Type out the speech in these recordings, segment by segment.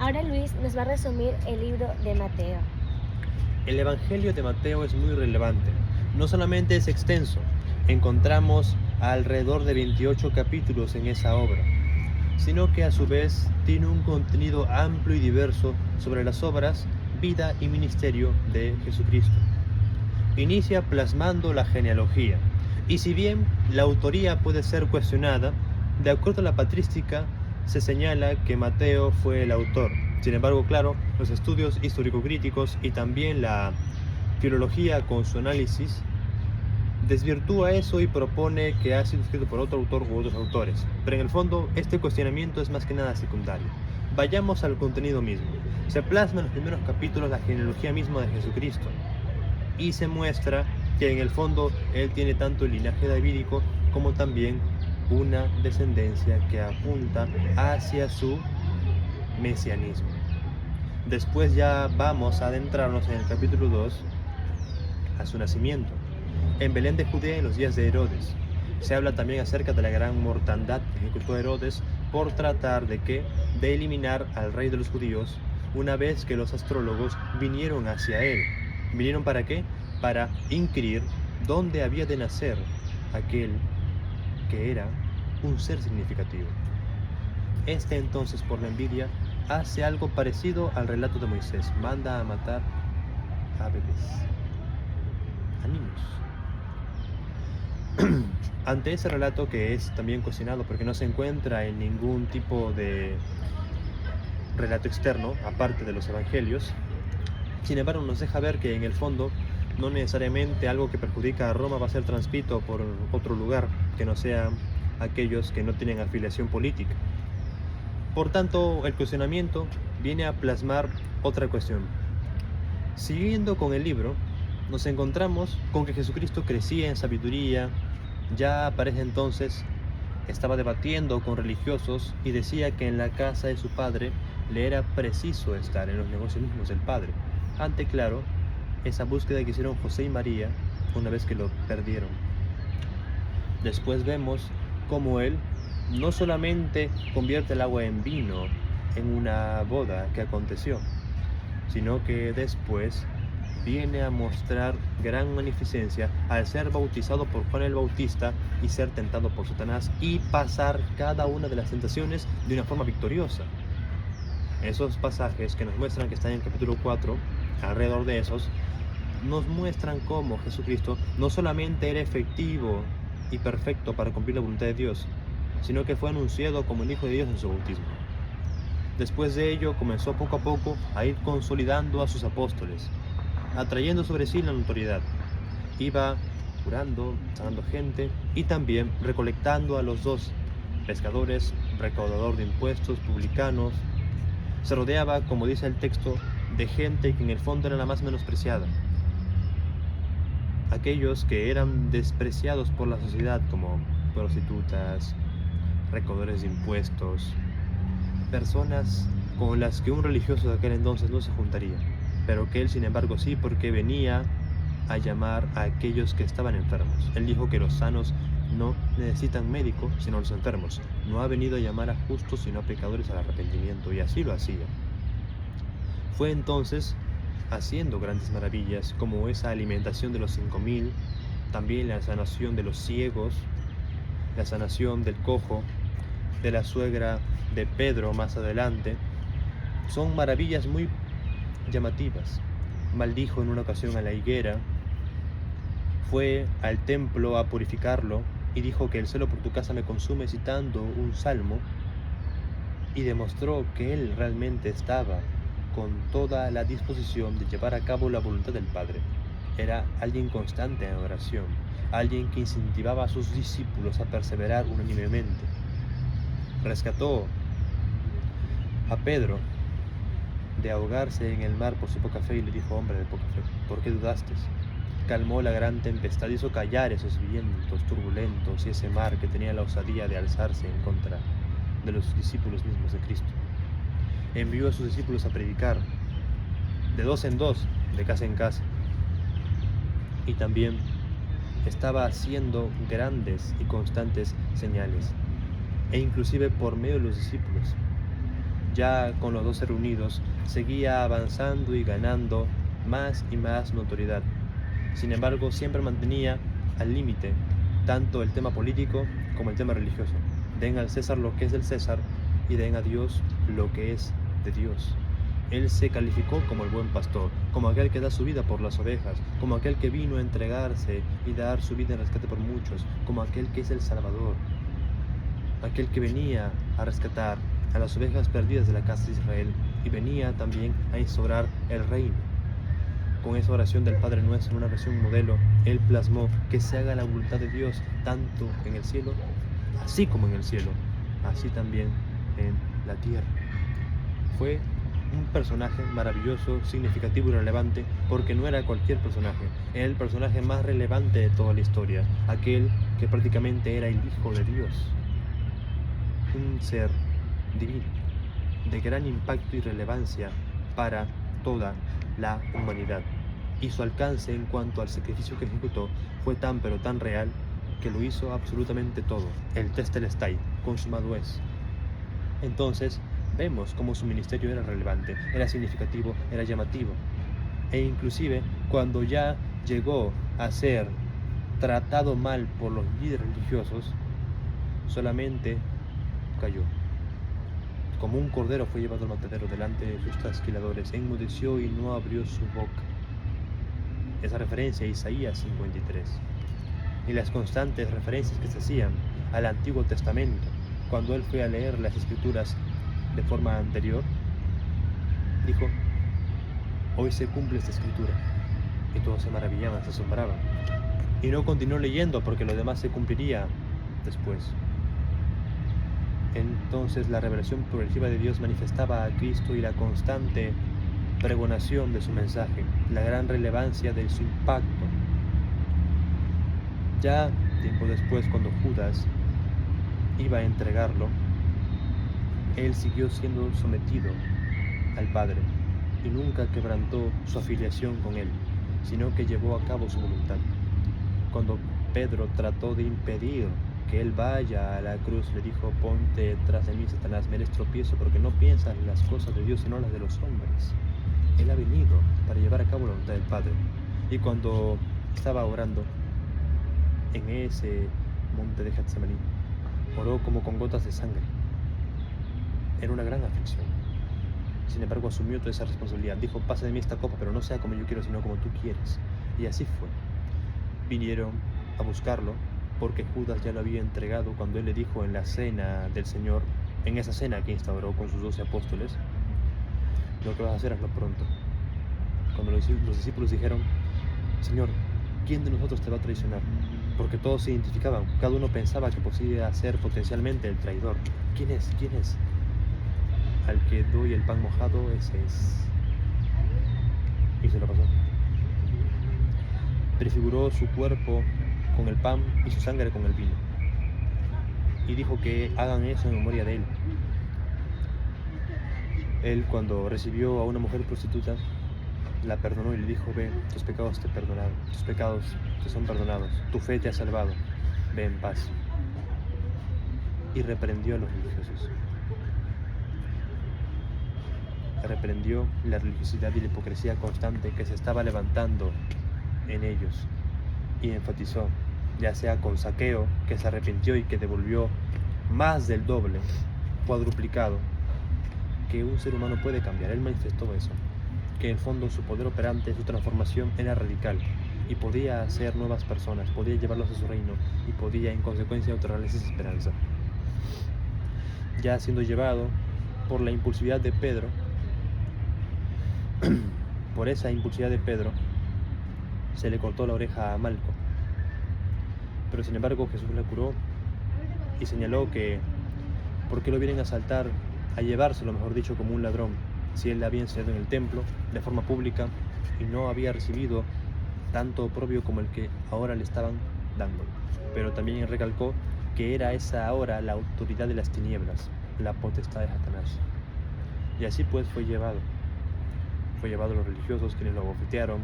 Ahora Luis nos va a resumir el libro de Mateo. El Evangelio de Mateo es muy relevante. No solamente es extenso, encontramos alrededor de 28 capítulos en esa obra, sino que a su vez tiene un contenido amplio y diverso sobre las obras, vida y ministerio de Jesucristo. Inicia plasmando la genealogía, y si bien la autoría puede ser cuestionada, de acuerdo a la patrística se señala que Mateo fue el autor. Sin embargo, claro, los estudios histórico-críticos y también la filología con su análisis desvirtúa eso y propone que ha sido escrito por otro autor u otros autores. Pero en el fondo, este cuestionamiento es más que nada secundario. Vayamos al contenido mismo. Se plasma en los primeros capítulos la genealogía misma de Jesucristo y se muestra que en el fondo él tiene tanto el linaje davídico como también una descendencia que apunta hacia su mesianismo. Después ya vamos a adentrarnos en el capítulo 2 a su nacimiento, en Belén de Judea en los días de Herodes. Se habla también acerca de la gran mortandad que ejecutó Herodes por tratar de eliminar al rey de los judíos una vez que los astrólogos vinieron hacia él. ¿Vinieron para qué? Para inquirir dónde había de nacer aquel que era un ser significativo. Este entonces, por la envidia, hace algo parecido al relato de Moisés. Manda a matar a bebés, a niños. Ante ese relato, que es también cuestionado porque no se encuentra en ningún tipo de relato externo, aparte de los evangelios, sin embargo nos deja ver que en el fondo no necesariamente algo que perjudica a Roma va a ser transcrito por otro lugar que no sean aquellos que no tienen afiliación política. Por tanto, el cuestionamiento viene a plasmar otra cuestión. Siguiendo con el libro, nos encontramos con que Jesucristo crecía en sabiduría. Ya aparece entonces, estaba debatiendo con religiosos y decía que en la casa de su padre le era preciso estar en los negocios mismos del padre. Ante, claro, esa búsqueda que hicieron José y María una vez que lo perdieron. Después vemos cómo él no solamente convierte el agua en vino en una boda que aconteció, sino que después viene a mostrar gran magnificencia al ser bautizado por Juan el Bautista y ser tentado por Satanás y pasar cada una de las tentaciones de una forma victoriosa. Esos pasajes que nos muestran que están en el capítulo 4, alrededor de esos, nos muestran cómo Jesucristo no solamente era efectivo y perfecto para cumplir la voluntad de Dios, sino que fue anunciado como el Hijo de Dios en su bautismo. Después de ello comenzó poco a poco a ir consolidando a sus apóstoles, atrayendo sobre sí la notoriedad. Iba curando, sanando gente y también recolectando a los dos pescadores, recaudador de impuestos, publicanos. Se rodeaba, como dice el texto, de gente que en el fondo era la más menospreciada. Aquellos que eran despreciados por la sociedad, como prostitutas, recaudadores de impuestos, personas con las que un religioso de aquel entonces no se juntaría, pero que él sin embargo sí, porque venía a llamar a aquellos que estaban enfermos. Él dijo que los sanos no necesitan médico, sino los enfermos. No ha venido a llamar a justos, sino a pecadores al arrepentimiento, y así lo hacía. Fue entonces haciendo grandes maravillas, como esa alimentación de los 5000, también la sanación de los ciegos, la sanación del cojo, de la suegra de Pedro más adelante. Son maravillas muy llamativas. Maldijo en una ocasión a la higuera, fue al templo a purificarlo y dijo que el celo por tu casa me consume, citando un salmo, y demostró que él realmente estaba con toda la disposición de llevar a cabo la voluntad del Padre. Era alguien constante en oración, alguien que incentivaba a sus discípulos a perseverar unánimemente. Rescató a Pedro de ahogarse en el mar por su poca fe y le dijo: hombre de poca fe, ¿por qué dudaste? Calmó la gran tempestad, hizo callar esos vientos turbulentos y ese mar que tenía la osadía de alzarse en contra de los discípulos mismos de Cristo. Envió a sus discípulos a predicar de dos en dos, de casa en casa, y también estaba haciendo grandes y constantes señales, e inclusive por medio de los discípulos. ya con los 12 reunidos, seguía avanzando y ganando más y más notoriedad. Sin embargo, siempre mantenía al límite tanto el tema político como el tema religioso. Den al César lo que es del César y den a Dios lo que es de Dios. Él se calificó como el buen pastor, como aquel que da su vida por las ovejas, como aquel que vino a entregarse y dar su vida en rescate por muchos, como aquel que es el Salvador, aquel que venía a rescatar a las ovejas perdidas de la casa de Israel y venía también a instaurar el reino. Con esa oración del Padre Nuestro, en una versión modelo, Él plasmó que se haga la voluntad de Dios tanto en el cielo, así como en el cielo, así también en la tierra. Fue un personaje maravilloso, significativo y relevante, porque no era cualquier personaje, era el personaje más relevante de toda la historia, aquel que prácticamente era el Hijo de Dios, un ser divino, de gran impacto y relevancia para toda la humanidad. Y su alcance en cuanto al sacrificio que ejecutó fue tan pero tan real que lo hizo absolutamente todo. El Tetelestai, consumado es. Entonces, vemos cómo su ministerio era relevante, era significativo, era llamativo. E inclusive, cuando ya llegó a ser tratado mal por los líderes religiosos, solamente cayó. Como un cordero fue llevado al matadero delante de sus trasquiladores, enmudeció y no abrió su boca. Esa referencia a Isaías 53. Y las constantes referencias que se hacían al Antiguo Testamento, cuando él fue a leer las Escrituras de forma anterior, dijo: hoy se cumple esta escritura. Y todos se maravillaban, se asombraban. Y no continuó leyendo porque lo demás se cumpliría después. Entonces la revelación progresiva de Dios manifestaba a Cristo y la constante pregonación de su mensaje, la gran relevancia de su impacto. Ya tiempo después, cuando Judas iba a entregarlo, él siguió siendo sometido al Padre y nunca quebrantó su afiliación con él, sino que llevó a cabo su voluntad. Cuando Pedro trató de impedir que él vaya a la cruz, le dijo: ponte tras de mí, Satanás, me eres tropiezo porque no piensas las cosas de Dios sino las de los hombres. Él ha venido para llevar a cabo la voluntad del Padre. Y cuando estaba orando en ese monte de Getsemaní, oró como con gotas de sangre. Era una gran aflicción. Sin embargo, asumió toda esa responsabilidad. Dijo: pasa de mí esta copa, pero no sea como yo quiero, sino como tú quieres. Y así fue. Vinieron a buscarlo porque Judas ya lo había entregado cuando él le dijo en la cena del Señor, en esa cena que instauró con sus 12 apóstoles: lo que vas a hacer, hazlo pronto. Cuando los discípulos dijeron: Señor, ¿quién de nosotros te va a traicionar? Porque todos se identificaban, cada uno pensaba que podía ser potencialmente el traidor. ¿Quién es? ¿Quién es? Al que doy el pan mojado, ese es. Y se lo pasó. Prefiguró su cuerpo con el pan y su sangre con el vino. Y dijo que hagan eso en memoria de él. Él, cuando recibió a una mujer prostituta, la perdonó y le dijo: ve, tus pecados te perdonaron, tus pecados te son perdonados, tu fe te ha salvado, ve en paz. Y reprendió a los religiosos. Reprendió la religiosidad y la hipocresía constante que se estaba levantando en ellos, y enfatizó, ya sea con Zaqueo, que se arrepintió y que devolvió más del doble, cuadruplicado, que un ser humano puede cambiar. Él manifestó eso, que en el fondo su poder operante, su transformación era radical y podía hacer nuevas personas, podía llevarlos a su reino y podía en consecuencia otorgarles esa esperanza. Ya siendo llevado por la impulsividad de Pedro, por esa impulsividad de Pedro, se le cortó la oreja a Malco. Pero sin embargo Jesús le curó y señaló que ¿por qué lo vienen a asaltar, a llevárselo, mejor dicho, como un ladrón, si él le había enseñado en el templo de forma pública y no había recibido tanto oprobio como el que ahora le estaban dando? Pero también recalcó que era esa ahora la autoridad de las tinieblas, la potestad de Satanás. Y así pues fue llevado a los religiosos, quienes lo abofetearon,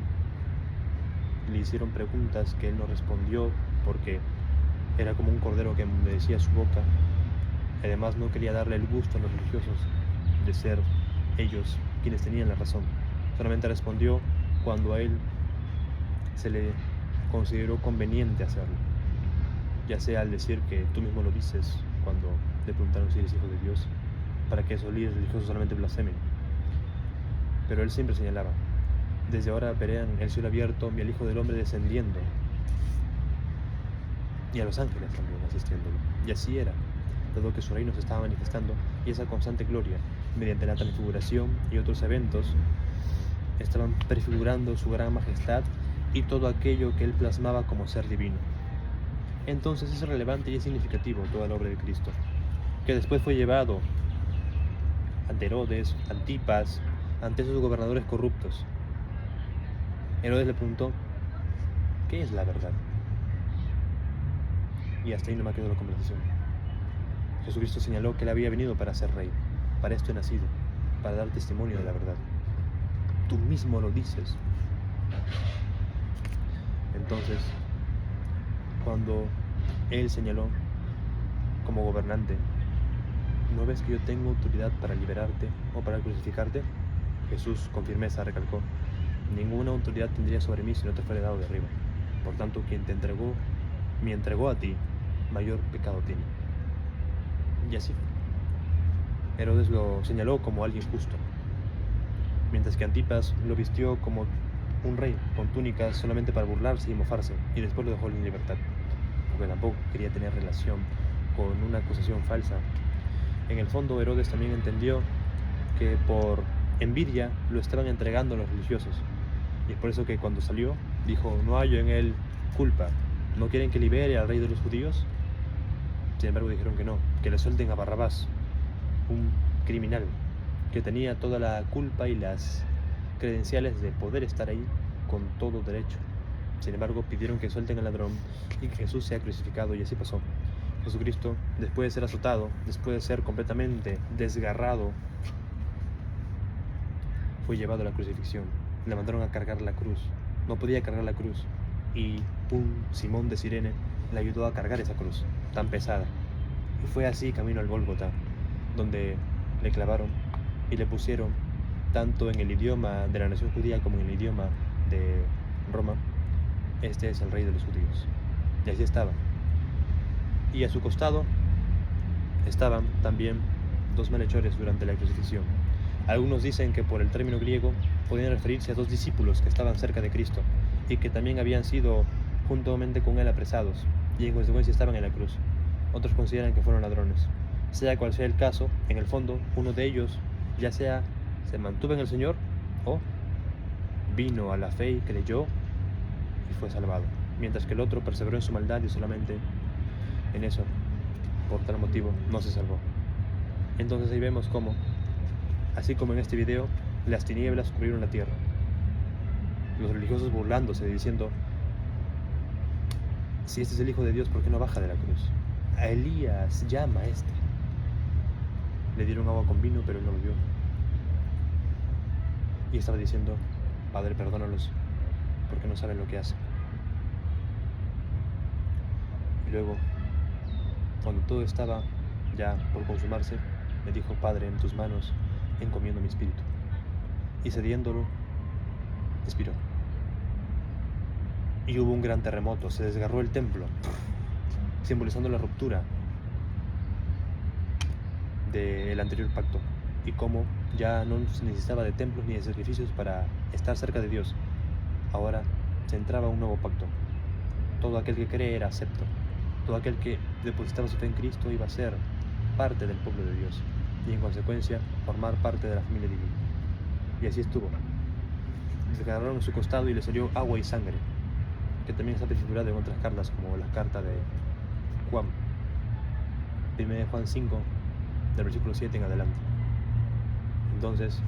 le hicieron preguntas que él no respondió porque era como un cordero que enmudecía su boca. Además no quería darle el gusto a los religiosos de ser ellos quienes tenían la razón. Solamente respondió cuando a él se le consideró conveniente hacerlo, ya sea al decir que tú mismo lo dices cuando le preguntaron si eres hijo de Dios, para que esos líderes religiosos solamente blasfemen. Pero él siempre señalaba: desde ahora verán el cielo abierto y al Hijo del Hombre descendiendo, y a los ángeles también asistiéndolo. Y así era, dado que su reino se estaba manifestando, y esa constante gloria, mediante la transfiguración y otros eventos, estaban prefigurando su gran majestad y todo aquello que él plasmaba como ser divino. Entonces es relevante y es significativo toda la obra de Cristo, que después fue llevado ante Herodes, Antipas, ante esos gobernadores corruptos. Herodes le preguntó: ¿qué es la verdad? Y hasta ahí no me quedó la conversación. Jesucristo señaló que él había venido para ser rey. Para esto he nacido, para dar testimonio de la verdad. Tú mismo lo dices. Entonces, cuando él señaló como gobernante: ¿no ves que yo tengo autoridad para liberarte o para crucificarte? Jesús con firmeza recalcó: ninguna autoridad tendría sobre mí si no te fuera dado de arriba. Por tanto, quien te entregó, me entregó a ti, mayor pecado tiene. Y así Herodes lo señaló como alguien justo, mientras que Antipas lo vistió como un rey, con túnicas solamente para burlarse y mofarse, y después lo dejó en libertad, porque tampoco quería tener relación con una acusación falsa. En el fondo, Herodes también entendió que por envidia lo estaban entregando a los religiosos, y es por eso que cuando salió dijo: no hallo en él culpa. ¿No quieren que libere al rey de los judíos? Sin embargo dijeron que no, que le suelten a Barrabás, un criminal que tenía toda la culpa y las credenciales de poder estar ahí con todo derecho. Sin embargo pidieron que suelten al ladrón y que Jesús sea crucificado, y así pasó. Jesucristo, después de ser azotado, después de ser completamente desgarrado, fue llevado a la crucifixión. Le mandaron a cargar la cruz. No podía cargar la cruz, y un Simón de Cirene le ayudó a cargar esa cruz tan pesada. Y fue así camino al Gólgota, donde le clavaron y le pusieron, tanto en el idioma de la nación judía como en el idioma de Roma: este es el rey de los judíos. Y así estaba. Y a su costado estaban también dos malhechores durante la crucifixión. Algunos dicen que por el término griego podían referirse a dos discípulos que estaban cerca de Cristo y que también habían sido juntamente con él apresados y en consecuencia estaban en la cruz. Otros consideran que fueron ladrones. Sea cual sea el caso, en el fondo uno de ellos ya sea se mantuvo en el Señor o vino a la fe y creyó y fue salvado, mientras que el otro perseveró en su maldad y solamente en eso, por tal motivo, no se salvó. Entonces ahí vemos cómo, así como en este video, las tinieblas cubrieron la tierra, los religiosos burlándose, diciendo: si este es el Hijo de Dios, ¿por qué no baja de la cruz? A Elías llama a este. Le dieron agua con vino, pero él no bebió. Y estaba diciendo: Padre, perdónalos, porque no saben lo que hacen. Y luego, cuando todo estaba ya por consumarse, le dijo: Padre, en tus manos encomiendo mi espíritu. Y cediéndolo, expiró. Y hubo un gran terremoto, se desgarró el templo, simbolizando la ruptura del anterior pacto, y cómo ya no se necesitaba de templos ni de sacrificios para estar cerca de Dios. Ahora se entraba un nuevo pacto. Todo aquel que cree era acepto. Todo aquel que depositaba su fe en Cristo iba a ser parte del pueblo de Dios y en consecuencia formar parte de la familia divina. Y así estuvo. Desgarraron su costado y le salió agua y sangre, que también está prefigurado en otras cartas, como la carta de Juan, 1 Juan 5, del versículo 7 en adelante. Entonces,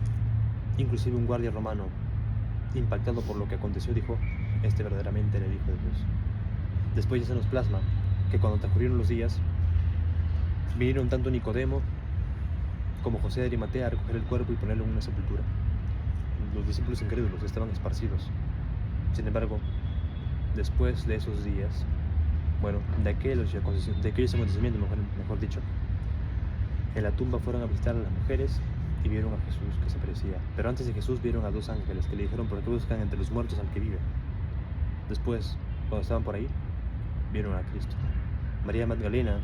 inclusive un guardia romano, impactado por lo que aconteció, dijo: este verdaderamente era el Hijo de Dios. Después ya se nos plasma que cuando transcurrieron los días, vinieron tanto Nicodemo como José de Arimatea a recoger el cuerpo y ponerlo en una sepultura. Los discípulos incrédulos estaban esparcidos. Sin embargo, después de esos días, de aquellos acontecimientos, mejor dicho, en la tumba fueron a visitar a las mujeres y vieron a Jesús que se aparecía. Pero antes de Jesús vieron a 2 ángeles que le dijeron: ¿por qué buscan entre los muertos al que vive? Después, cuando estaban por ahí, vieron a Cristo. María Magdalena,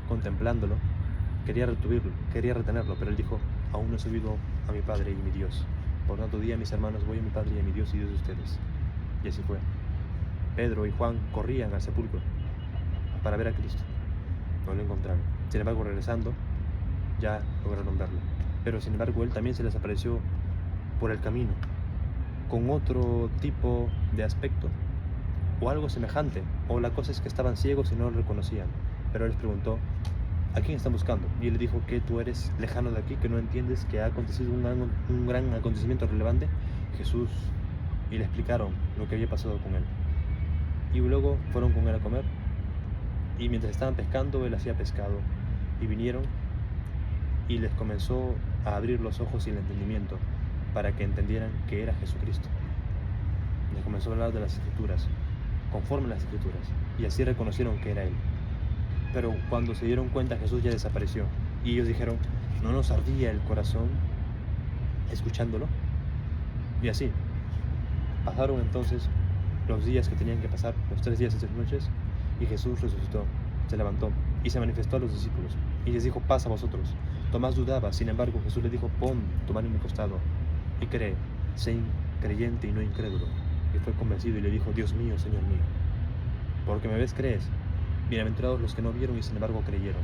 contemplándolo, quería retenerlo, pero él dijo: aún no he subido a mi Padre y mi Dios. Por tanto, di a mis hermanos: voy a mi Padre y a mi Dios y Dios de ustedes. Y así fue. Pedro y Juan corrían al sepulcro para ver a Cristo. No lo encontraron. Sin embargo, regresando, ya lograron verlo. Pero sin embargo, él también se les apareció por el camino, con otro tipo de aspecto, o algo semejante. O la cosa es que estaban ciegos y no lo reconocían. Pero él les preguntó: ¿a quién están buscando? Y él le dijo: que tú eres lejano de aquí, que no entiendes que ha acontecido un gran acontecimiento relevante. Jesús. Y le explicaron lo que había pasado con él. Y luego fueron con él a comer. Y mientras estaban pescando, él hacía pescado. Y vinieron y les comenzó a abrir los ojos y el entendimiento para que entendieran que era Jesucristo. Les comenzó a hablar de las Escrituras, conforme a las Escrituras. Y así reconocieron que era él. Pero cuando se dieron cuenta, Jesús ya desapareció. Y ellos dijeron: ¿no nos ardía el corazón escuchándolo? Y así pasaron entonces los días que tenían que pasar, los 3 días y 3 noches, y Jesús resucitó, se levantó y se manifestó a los discípulos. Y les dijo: paz a vosotros. Tomás dudaba, sin embargo Jesús le dijo: pon tu mano en mi costado y cree. Sé creyente y no incrédulo. Y fue convencido y le dijo: Dios mío, Señor mío, porque me ves, crees. Bienaventurados los que no vieron y sin embargo creyeron.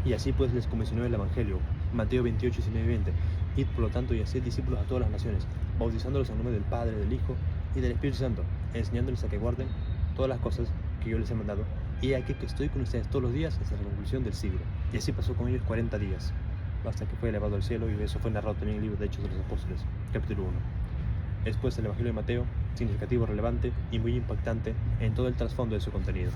Y así pues les comisionó el Evangelio. Mateo 28, 19 y 20. Id por lo tanto y haced discípulos a todas las naciones, bautizándolos en nombre del Padre, del Hijo y del Espíritu Santo, enseñándoles a que guarden todas las cosas que yo les he mandado. Y aquí que estoy con ustedes todos los días hasta la conclusión del siglo. Y así pasó con ellos 40 días, hasta que fue elevado al cielo, y eso fue narrado también en el libro de Hechos de los Apóstoles, capítulo 1. Es pues el Evangelio de Mateo, significativo, relevante y muy impactante en todo el trasfondo de su contenido.